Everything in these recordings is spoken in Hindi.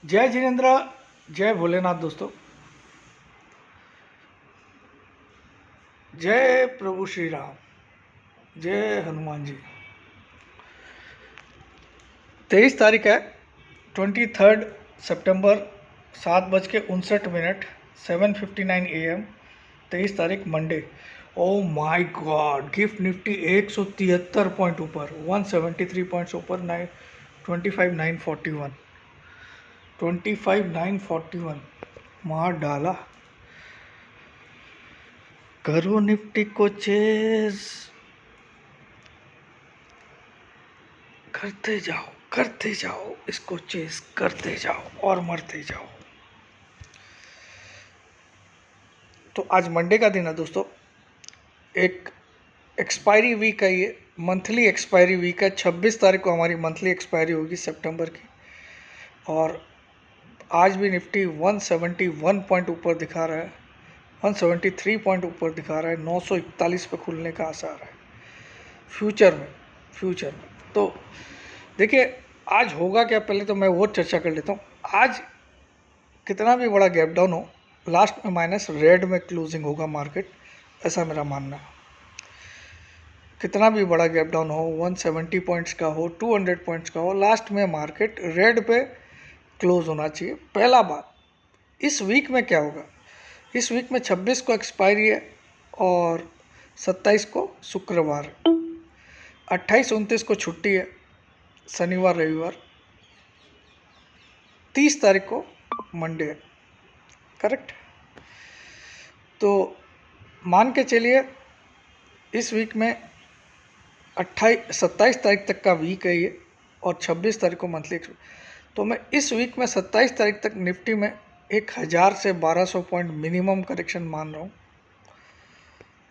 जय जिनेन्द्र, जय भोलेनाथ दोस्तों। जय प्रभु श्री राम, जय हनुमान जी। 23 तारीख है, 23 सितंबर, 7:59, 7:59 AM। 23 तारीख Monday. Oh my God, gift Nifty 173 point ऊपर, 173 पॉइंट्स ऊपर, 25,941, 25,941 मार डाला। करो निफ्टी को चेज, करते जाओ, इसको चेज करते जाओ और मरते जाओ। तो आज मंडे का दिन है दोस्तों। एक एक्सपायरी वीक है, ये मंथली एक्सपायरी वीक है। 26 तारीख को हमारी मंथली एक्सपायरी होगी सितंबर की। और आज भी निफ्टी 171 पॉइंट ऊपर दिखा रहा है, 173 पॉइंट ऊपर दिखा रहा है। 941 पे खुलने का आसार है फ्यूचर में। तो देखिए आज होगा क्या, पहले तो मैं वो चर्चा कर लेता हूँ। आज कितना भी बड़ा गैप डाउन हो, लास्ट में माइनस रेड में क्लोजिंग होगा मार्केट, ऐसा मेरा मानना है। कितना भी बड़ा गैप डाउन हो, 170 पॉइंट्स का हो, 200 पॉइंट्स का हो, लास्ट में मार्केट रेड पे क्लोज होना चाहिए। पहला बात, इस वीक में क्या होगा, इस वीक में 26 को एक्सपायरी है और 27 को शुक्रवार है, 28-29 को छुट्टी है, शनिवार रविवार, 30 तारीख को मंडे है, करेक्ट। तो मान के चलिए इस वीक में 27 तारीख तक का वीक है ये, और 26 तारीख को मंथली। तो मैं इस वीक में 27 तारीख तक निफ्टी में 1000 से 1200 पॉइंट मिनिमम करेक्शन मान रहा हूँ।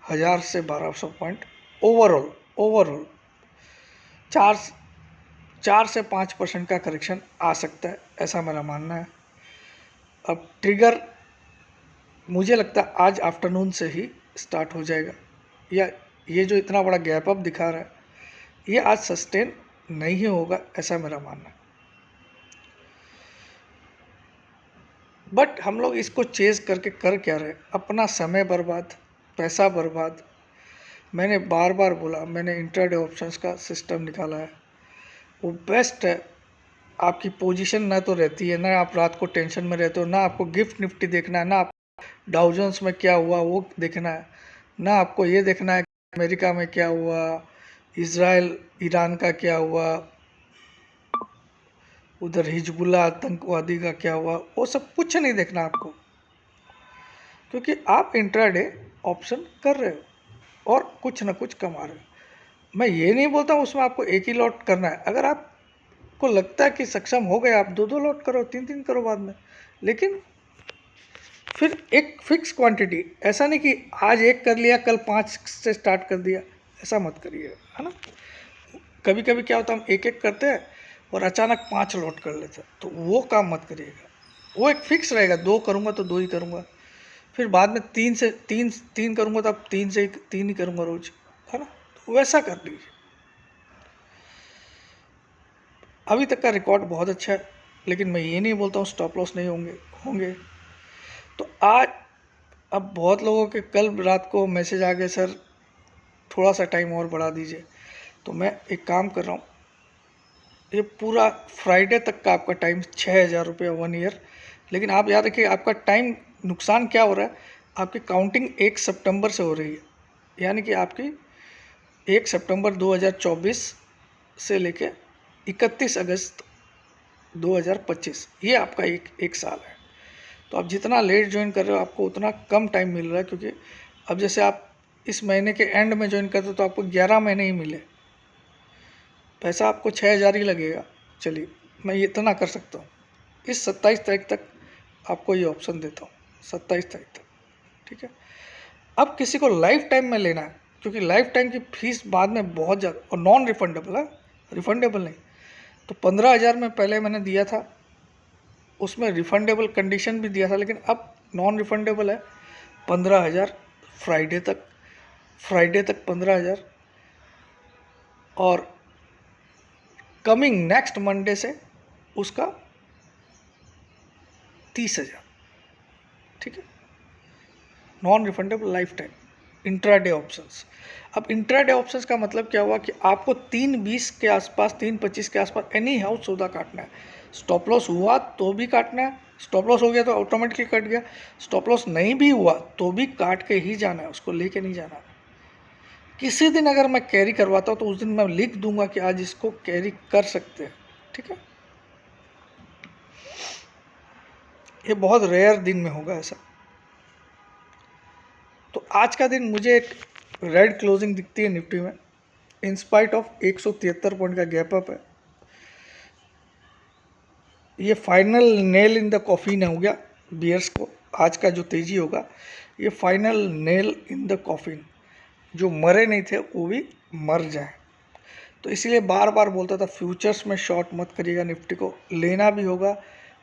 1000 से 1200 पॉइंट ओवरऑल 4 से 5% का करेक्शन आ सकता है, ऐसा मेरा मानना है। अब ट्रिगर मुझे लगता है आज आफ्टरनून से ही स्टार्ट हो जाएगा, या ये जो इतना बड़ा गैप अप दिखा रहा है ये आज सस्टेन नहीं होगा, ऐसा मेरा मानना है। बट हम लोग इसको चेज करके कर क्या रहे, अपना समय बर्बाद, पैसा बर्बाद। मैंने बार बार बोला, मैंने इंट्राडे ऑप्शंस का सिस्टम निकाला है, वो बेस्ट है। आपकी पोजीशन ना तो रहती है, ना आप रात को टेंशन में रहते हो, ना आपको गिफ्ट निफ्टी देखना है, ना आप डाउ जोन्स में क्या हुआ वो देखना है, ना आपको ये देखना है कि अमेरिका में क्या हुआ, इज़राइल ईरान का क्या हुआ, उधर हिजबुल्ला आतंकवादी का क्या हुआ, वो सब कुछ नहीं देखना आपको, क्योंकि आप इंट्राडे ऑप्शन कर रहे हो और कुछ ना कुछ कमा रहे हो। मैं ये नहीं बोलता हूँ उसमें आपको एक ही लॉट करना है। अगर आपको लगता है कि सक्षम हो गए, आप 2-2 लॉट करो, 3-3 करो बाद में, लेकिन फिर एक फिक्स क्वांटिटी। ऐसा नहीं कि आज एक कर लिया, कल 5 से स्टार्ट कर दिया, ऐसा मत करिए, है ना। कभी कभी क्या होता है, हम एक एक करते हैं और अचानक 5 लॉट कर लेते हैं, तो वो काम मत करिएगा। वो एक फिक्स रहेगा, 2 करूँगा तो 2 ही करूँगा, फिर बाद में 3 से 3 करूँगा तो अब 3 ही करूँगा रोज, है ना। तो वैसा कर लीजिए। अभी तक का रिकॉर्ड बहुत अच्छा है, लेकिन मैं ये नहीं बोलता हूँ स्टॉप लॉस नहीं होंगे। तो आज अब बहुत लोगों के कल रात को मैसेज आ गए, सर थोड़ा सा टाइम और बढ़ा दीजिए। तो मैं एक काम कर रहा हूँ, ये पूरा फ्राइडे तक का आपका टाइम 6,000 रुपये 1 ईयर। लेकिन आप याद रखिए, आपका टाइम नुकसान क्या हो रहा है, आपकी काउंटिंग 1 सितंबर से हो रही है, यानी कि आपकी 1 सितंबर 2024 से लेके 31 अगस्त 2025, ये आपका एक साल है। तो आप जितना लेट ज्वाइन कर रहे हो आपको उतना कम टाइम मिल रहा है, क्योंकि अब जैसे आप इस महीने के एंड में ज्वाइन करते हो तो आपको 11 महीने ही मिले, पैसा आपको 6,000 ही लगेगा। चलिए मैं ये इतना कर सकता हूँ, इस 27 तारीख तक आपको ये ऑप्शन देता हूँ, 27 तारीख तक, ठीक है। अब किसी को लाइफ टाइम में लेना है, क्योंकि लाइफ टाइम की फीस बाद में बहुत ज़्यादा और नॉन रिफंडेबल है, रिफंडेबल नहीं। तो 15,000 में पहले मैंने दिया था, उसमें रिफंडेबल कंडीशन भी दिया था, लेकिन अब नॉन रिफंडेबल है 15,000 फ्राइडे तक 15,000, और कमिंग नेक्स्ट मंडे से उसका 30,000, ठीक है, non refundable life time intraday options. अब इंट्राडे ऑप्शंस का मतलब क्या हुआ कि आपको 3:20 के आसपास, 3:25 के आसपास एनी हाउ सौदा काटना है। स्टॉप लॉस हुआ तो भी काटना है, स्टॉप लॉस हो गया तो ऑटोमेटिकली कट गया, स्टॉप लॉस नहीं भी हुआ तो भी काट के ही जाना है, उसको लेके नहीं जाना है। किसी दिन अगर मैं कैरी करवाता हूँ तो उस दिन मैं लिख दूंगा कि आज इसको कैरी कर सकते हैं, ठीक है। ये बहुत रेयर दिन में होगा ऐसा। तो आज का दिन मुझे एक रेड क्लोजिंग दिखती है निफ्टी में, इंस्पाइट ऑफ 173 पॉइंट का गैप अप है। ये final nail in the coffin हो गया बियर्स को। आज का जो तेजी होगा ये final nail in the coffin, जो मरे नहीं थे वो भी मर जाए। तो इसीलिए बार बार बोलता था फ्यूचर्स में शॉर्ट मत करिएगा, निफ्टी को लेना भी होगा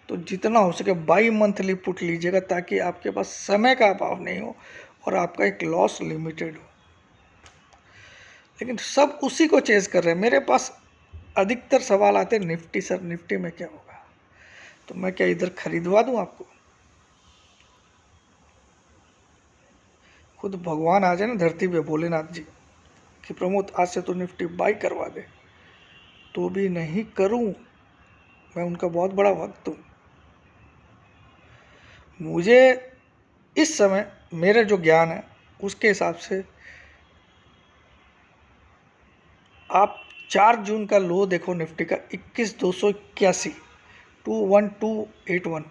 तो जितना हो सके बाई मंथली पुट लीजिएगा, ताकि आपके पास समय का अभाव नहीं हो और आपका एक लॉस लिमिटेड हो। लेकिन सब उसी को चेज कर रहे हैं। मेरे पास अधिकतर सवाल आते हैं निफ्टी सर, निफ्टी में क्या होगा, तो मैं क्या इधर खरीदवा दूं आपको? खुद भगवान आ जाए ना धरती पे, भोलेनाथ जी, कि प्रमोद आज से तो निफ्टी बाई करवा दे, तो भी नहीं करूं। मैं उनका बहुत बड़ा भक्त हूं। मुझे इस समय मेरे जो ज्ञान है उसके हिसाब से आप 4 जून का लो देखो निफ्टी का 21,281, 21281,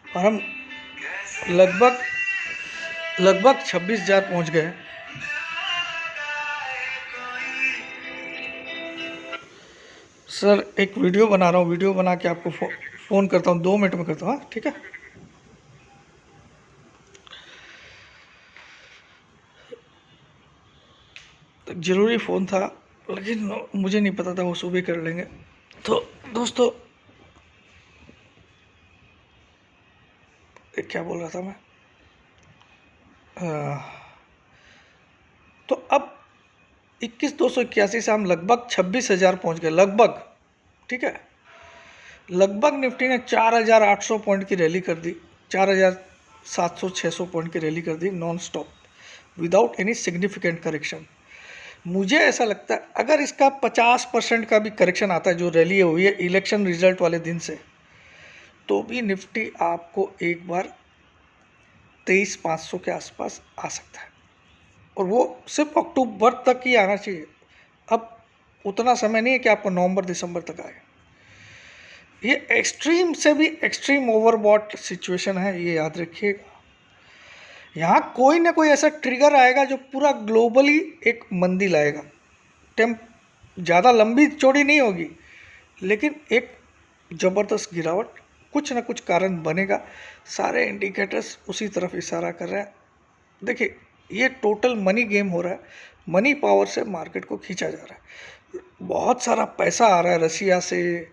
और हम लगभग 26,000 पहुंच गए। सर एक वीडियो बना रहा हूँ, वीडियो बना के आपको फ़ोन करता हूँ, 2 मिनट में करता हूँ, हाँ ठीक है। तो ज़रूरी फ़ोन था लेकिन मुझे नहीं पता था वो सुबह कर लेंगे। तो दोस्तों क्या बोल रहा था मैं, तो अब 21,281 से हम लगभग 26,000 पहुँच गए, लगभग, ठीक है। लगभग निफ्टी ने 4,800 पॉइंट की रैली कर दी, 4,700-600 पॉइंट की रैली कर the non stop, without any significant correction. मुझे ऐसा लगता है अगर इसका 50% का भी करेक्शन आता है, जो रैली हुई है इलेक्शन रिजल्ट वाले दिन से, तो भी निफ्टी आपको एक बार 23,500 के आसपास आ सकता है, और वो सिर्फ अक्टूबर तक ही आना चाहिए। अब उतना समय नहीं है कि आपको नवंबर दिसंबर तक आए। ये एक्सट्रीम से भी एक्सट्रीम ओवरबॉट सिचुएशन है, ये याद रखिएगा। यहाँ कोई ना कोई ऐसा ट्रिगर आएगा जो पूरा ग्लोबली एक मंदी लाएगा। टेम्प ज़्यादा लंबी चौड़ी नहीं होगी, लेकिन एक ज़बरदस्त गिरावट, कुछ ना कुछ कारण बनेगा। सारे इंडिकेटर्स उसी तरफ इशारा कर रहे हैं। देखिए ये टोटल मनी गेम हो रहा है, मनी पावर से मार्केट को खींचा जा रहा है। बहुत सारा पैसा आ रहा है रसिया से,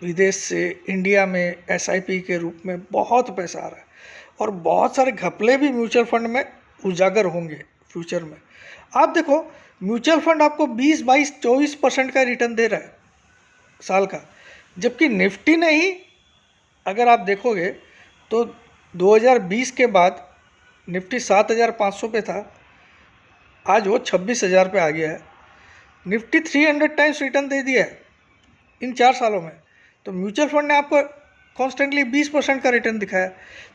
विदेश से, इंडिया में एसआईपी के रूप में बहुत पैसा आ रहा है, और बहुत सारे घपले भी म्यूचुअल फंड में उजागर होंगे फ्यूचर में। आप देखो म्यूचुअल फंड आपको 20, 22, 24% का रिटर्न दे रहा है साल का, जबकि निफ्टी ने ही अगर आप देखोगे तो 2020 के बाद निफ्टी 7,500 पे था, आज वो 26,000 पे आ गया है। निफ्टी 300 टाइम्स रिटर्न दे दिया है इन 4 सालों में। तो म्यूचुअल फंड ने आपको कॉन्स्टेंटली 20% का रिटर्न दिखाया,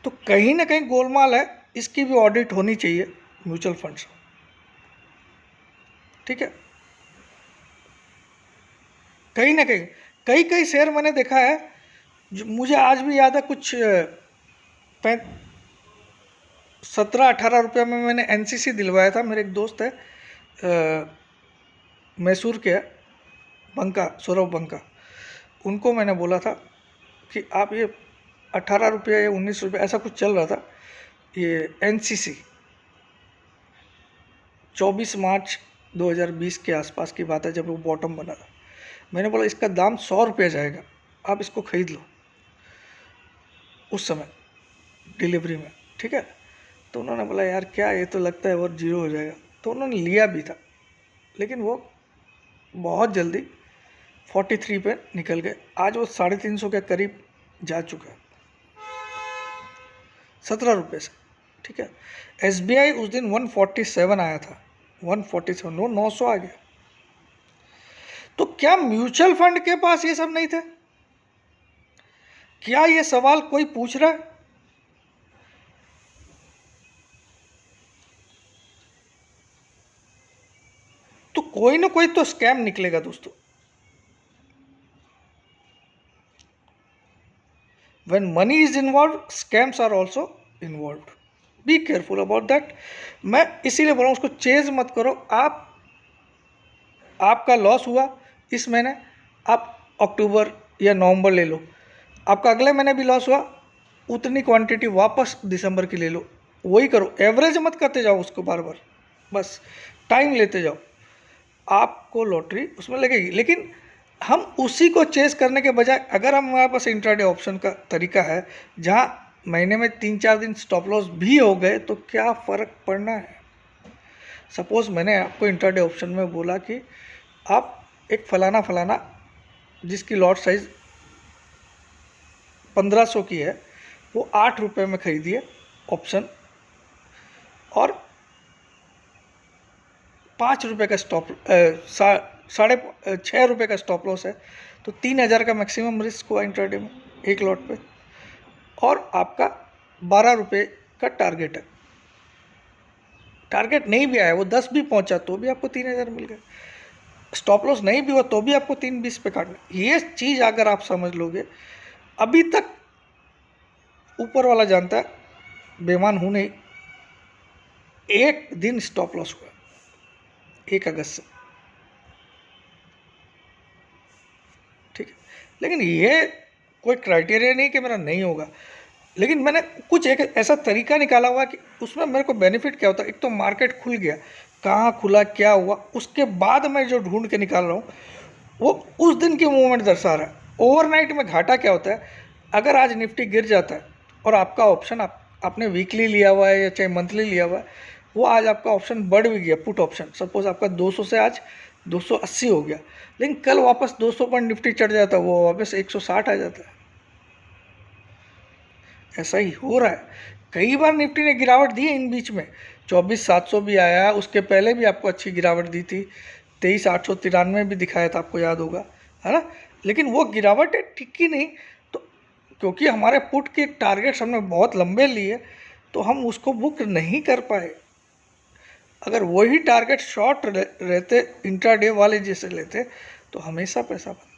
तो कहीं ना कहीं गोलमाल है, इसकी भी ऑडिट होनी चाहिए म्यूचुअल फंड से, ठीक है। कहीं ना कहीं कई कई शेयर मैंने देखा है, जो मुझे आज भी याद है, कुछ 17-18 रुपये में मैंने एनसीसी दिलवाया था। मेरे एक दोस्त है मैसूर के, बंका, सौरभ बंका, उनको मैंने बोला था कि आप ये 18 रुपये या 19 रुपये ऐसा कुछ चल रहा था ये एनसीसी, 24 मार्च 2020 के आसपास की बात है जब वो बॉटम बना था। मैंने बोला इसका दाम 100 रुपये जाएगा, आप इसको ख़रीद लो उस समय डिलीवरी में, ठीक है। तो उन्होंने बोला यार क्या, ये तो लगता है और जीरो हो जाएगा, तो उन्होंने लिया भी था, लेकिन वो बहुत जल्दी 43 पे निकल गए। आज वो 350 के करीब जा चुका है। ₹17 से, ठीक है। SBI उस दिन 147 आया था, 147, वो 900 आ गया। तो क्या म्यूचुअल फंड के पास ये सब नहीं थे? क्या ये सवाल कोई पूछ रहा है? तो कोई ना कोई तो स्कैम निकलेगा दोस्तों। When money is involved, scams are also involved. Be careful about that. मैं इसीलिए बोल रहा हूँ उसको चेज मत करो। आपका लॉस हुआ इस महीने, आप अक्टूबर या नवंबर ले लो। आपका अगले महीने भी लॉस हुआ, उतनी क्वांटिटी वापस दिसंबर की ले लो। वही करो, एवरेज मत करते जाओ उसको बार बार, बस टाइम लेते जाओ, आपको लॉटरी उसमें लगेगी। लेकिन हम उसी को चेस करने के बजाय अगर हमारे पास इंट्राडे ऑप्शन का तरीका है जहां महीने में 3-4 दिन स्टॉप लॉस भी हो गए तो क्या फ़र्क पड़ना है। सपोज़ मैंने आपको इंट्राडे ऑप्शन में बोला कि आप एक फलाना जिसकी लॉट साइज़ 1500 की है, वो ₹8 में खरीदिए ऑप्शन, और ₹5 का स्टॉप, ₹6.5 का स्टॉप लॉस है, तो 3000 का मैक्सिमम रिस्क हुआ इंट्राडे में एक लॉट पे, और आपका ₹12 का टारगेट है। टारगेट नहीं भी आया, वो 10 भी पहुंचा तो भी आपको 3000 मिल गए। स्टॉप लॉस नहीं भी हुआ तो भी आपको 320 पे काटना। ये चीज़ अगर आप समझ लोगे, अभी तक ऊपर वाला जानता है, बेईमान हूँ नहीं, एक दिन स्टॉप लॉस हुआ 1 अगस्त से, ठीक है। लेकिन ये कोई क्राइटेरिया नहीं कि मेरा नहीं होगा, लेकिन मैंने कुछ एक ऐसा तरीका निकाला हुआ कि उसमें मेरे को बेनिफिट क्या होता है। एक तो मार्केट खुल गया, कहाँ खुला क्या हुआ, उसके बाद मैं जो ढूंढ के निकाल रहा हूँ वो उस दिन की मूवमेंट दर्शा रहा है। ओवरनाइट में घाटा क्या होता है, अगर आज निफ्टी गिर जाता है और आपका ऑप्शन आपने वीकली लिया हुआ है या चाहे मंथली लिया हुआ है, वो आज आपका ऑप्शन बढ़ भी गया, पुट ऑप्शन, सपोज आपका 200 से आज 280 हो गया, लेकिन कल वापस 200 पॉइंट निफ्टी चढ़ जाता है, वो वापस 160 आ जाता है। ऐसा ही हो रहा है। कई बार निफ्टी ने गिरावट दी है इन बीच में, 24,700 भी आया, उसके पहले भी आपको अच्छी गिरावट दी थी, 23,893 भी दिखाया था, आपको याद होगा, है ना। लेकिन वो गिरावट टिकी नहीं, तो क्योंकि हमारे पुट के टारगेट्स हमने बहुत लंबे लिए तो हम उसको बुक नहीं कर पाए। अगर वही टारगेट शॉर्ट रहते, इंट्राडे वाले जैसे लेते, तो हमेशा पैसा बनता।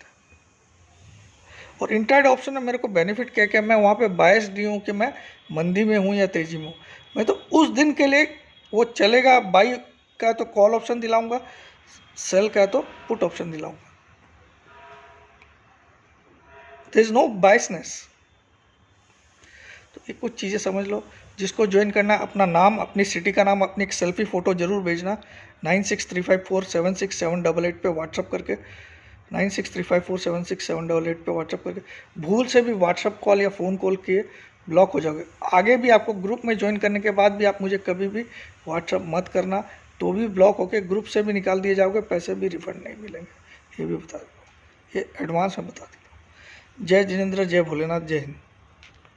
और इंट्राडे ऑप्शन में मेरे को बेनिफिट क्या क्या, मैं वहाँ पे बायस नहीं हूँ कि मैं मंदी में हूँ या तेज़ी में हूँ। मैं तो उस दिन के लिए वो चलेगा, बाई का तो कॉल ऑप्शन दिलाऊंगा, सेल का तो पुट ऑप्शन दिलाऊंगा। There is no biasness. तो ये कुछ चीज़ें समझ लो। जिसको ज्वाइन करना है, अपना नाम, अपनी सिटी का नाम, अपनी एक सेल्फी फ़ोटो ज़रूर भेजना 9635476788 पे व्हाट्सअप करके, 9635476788 पे व्हाट्सअप करके। भूल से भी व्हाट्सअप कॉल या फ़ोन कॉल किए ब्लॉक हो जाओगे। आगे भी आपको ग्रुप में ज्वाइन करने के बाद भी आप मुझे कभी भी व्हाट्सअप मत करना, तो भी ब्लॉक होके ग्रुप से भी निकाल दिए जाओगे, पैसे भी रिफंड नहीं मिलेंगे, ये भी बता दो, ये एडवांस में बता देता हूँ। जय जिनेंद्र, जय भोलेनाथ, जय हिंद।